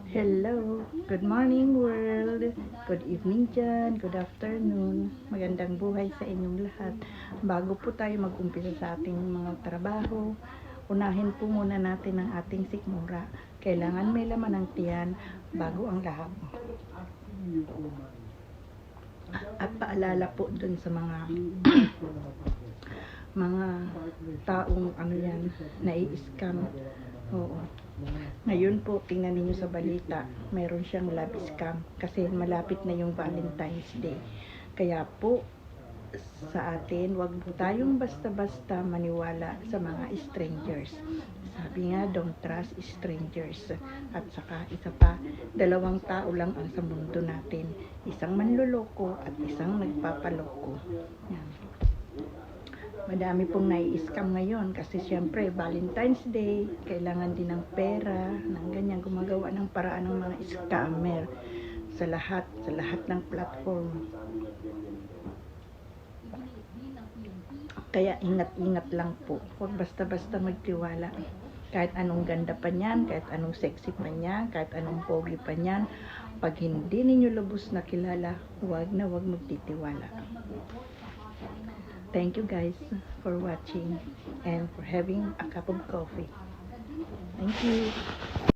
Hello, good morning world, good evening dyan, good afternoon, magandang buhay sa inyong lahat. Bago po tayo mag-umpisa sa ating mga trabaho, unahin po muna natin ang ating sikmura. Kailangan may laman ng tiyan bago ang lahat. At paalala po dun sa mga mga taong nai-scam. Oo. Ngayon po, tingnan niyo sa balita, mayroon siyang love scam kasi malapit na yung Valentine's Day. Kaya po, sa atin, wag po tayong basta-basta maniwala sa mga strangers. Sabi nga, don't trust strangers. At saka, isa pa, dalawang tao lang ang sa mundo natin. Isang manloloko at isang nagpapaloko. Yan. Madami pong nai-scam ngayon kasi syempre Valentine's Day, kailangan din ng pera, ng ganyan, gumagawa ng paraan ng mga scammer sa lahat ng platform. Kaya ingat-ingat lang po, huwag basta-basta magtiwala. Kahit anong ganda pa niyan, kahit anong sexy pa niyan, kahit anong pogi pa niyan, pag hindi ninyo lubos na kilala, huwag magtitiwala. Thank you guys for watching and for having a cup of coffee. Thank you.